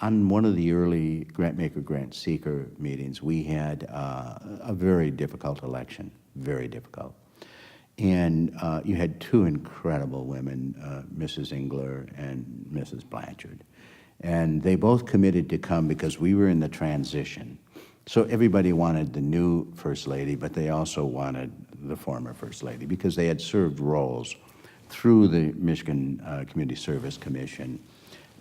on one of the early grant maker, grant seeker meetings, we had a very difficult election, very difficult. And you had two incredible women, Mrs. Engler and Mrs. Blanchard. And they both committed to come because we were in the transition. So everybody wanted the new First Lady, but they also wanted the former First Lady because they had served roles through the Michigan Community Service Commission.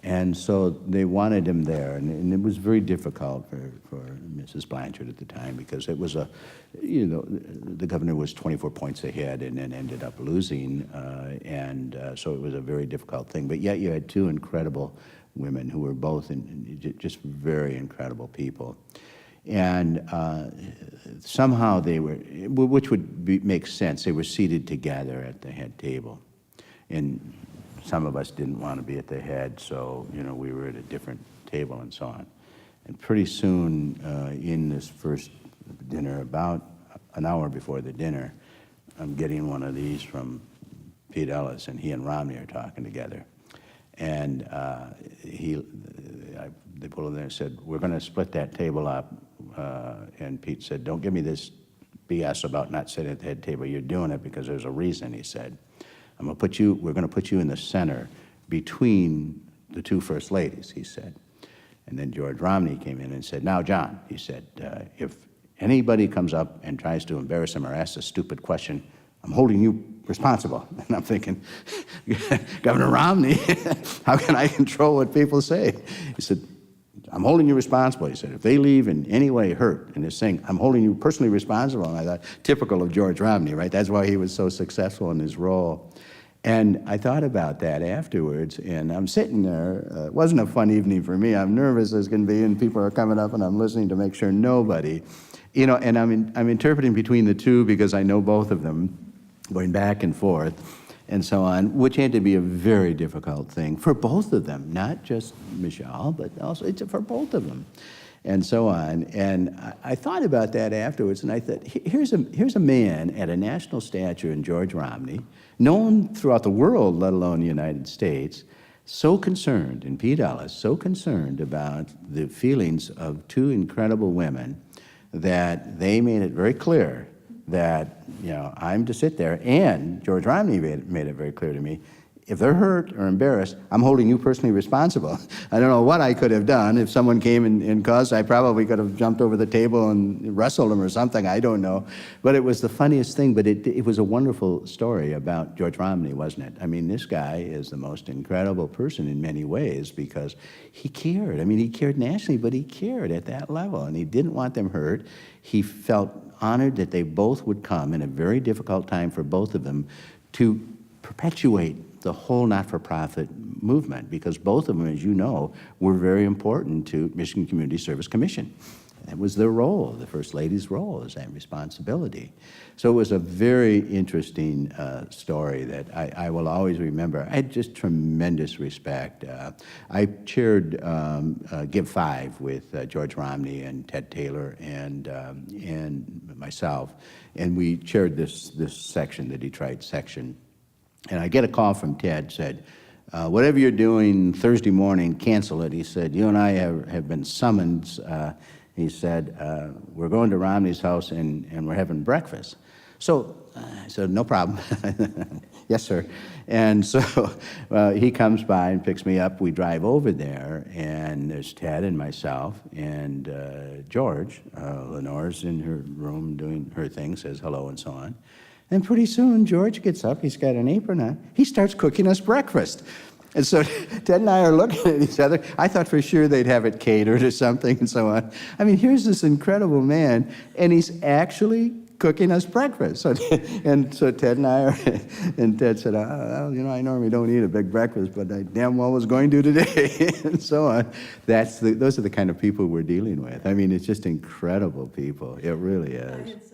And so they wanted him there, and it was very difficult for Mrs. Blanchard at the time because it was the governor was 24 points ahead and then ended up losing, so it was a very difficult thing. But yet you had two incredible women who were both just very incredible people. And somehow they were, which would make sense, they were seated together at the head table. And some of us didn't want to be at the head, so we were at a different table and so on. And pretty soon in this first dinner, about an hour before the dinner, I'm getting one of these from Pete Ellis, and he and Romney are talking together. And they pulled in there and said, "We're going to split that table up." And Pete said, "Don't give me this BS about not sitting at the head table. You're doing it because there's a reason," he said. We're going to put you in the center between the two First Ladies," he said. And then George Romney came in and said, "Now, John," he said, "if anybody comes up and tries to embarrass him or asks a stupid question, I'm holding you responsible." And I'm thinking, Governor Romney, how can I control what people say? He said, "I'm holding you responsible." He said, "If they leave in any way hurt in this thing, I'm holding you personally responsible." And I thought, typical of George Romney, right? That's why he was so successful in his role. And I thought about that afterwards, and I'm sitting there. It wasn't a fun evening for me. I'm nervous as can be, and people are coming up, and I'm listening to make sure nobody, and I'm interpreting between the two because I know both of them, going back and forth, and so on, which had to be a very difficult thing for both of them, not just Michelle, but also it's for both of them, and so on. And I thought about that afterwards, and I thought, here's a man at a national stature in George Romney, known throughout the world, let alone the United States, so concerned, and Pete Ellis, so concerned about the feelings of two incredible women that they made it very clear that, I'm to sit there, and George Romney made it very clear to me, if they're hurt or embarrassed, I'm holding you personally responsible. I don't know what I could have done. If someone came and caused, I probably could have jumped over the table and wrestled him or something, I don't know. But it was the funniest thing, but it was a wonderful story about George Romney, wasn't it? I mean, this guy is the most incredible person in many ways because he cared. I mean, he cared nationally, but he cared at that level, and he didn't want them hurt. He felt honored that they both would come in a very difficult time for both of them to perpetuate the whole not-for-profit movement, because both of them, as you know, were very important to Michigan Community Service Commission. That was their role, the First Lady's role, is that responsibility. So it was a very interesting story that I will always remember. I had just tremendous respect. I chaired Give 5 with George Romney and Ted Taylor and myself, and we chaired this section, the Detroit section. And I get a call from Ted, said, "Whatever you're doing Thursday morning, cancel it." He said, "You and I have been summoned." He said, "We're going to Romney's house and we're having breakfast." So I said, "No problem." "Yes, sir." And so he comes by and picks me up. We drive over there, and there's Ted and myself, and George. Lenore's in her room doing her thing, says hello and so on. And pretty soon, George gets up, he's got an apron on, he starts cooking us breakfast. And so Ted and I are looking at each other. I thought for sure they'd have it catered or something and so on. I mean, here's this incredible man, and he's actually cooking us breakfast. So Ted and I are, and Ted said, I normally don't eat a big breakfast, but I damn well was going to today, and so on. Those are the kind of people we're dealing with. I mean, it's just incredible people. It really is.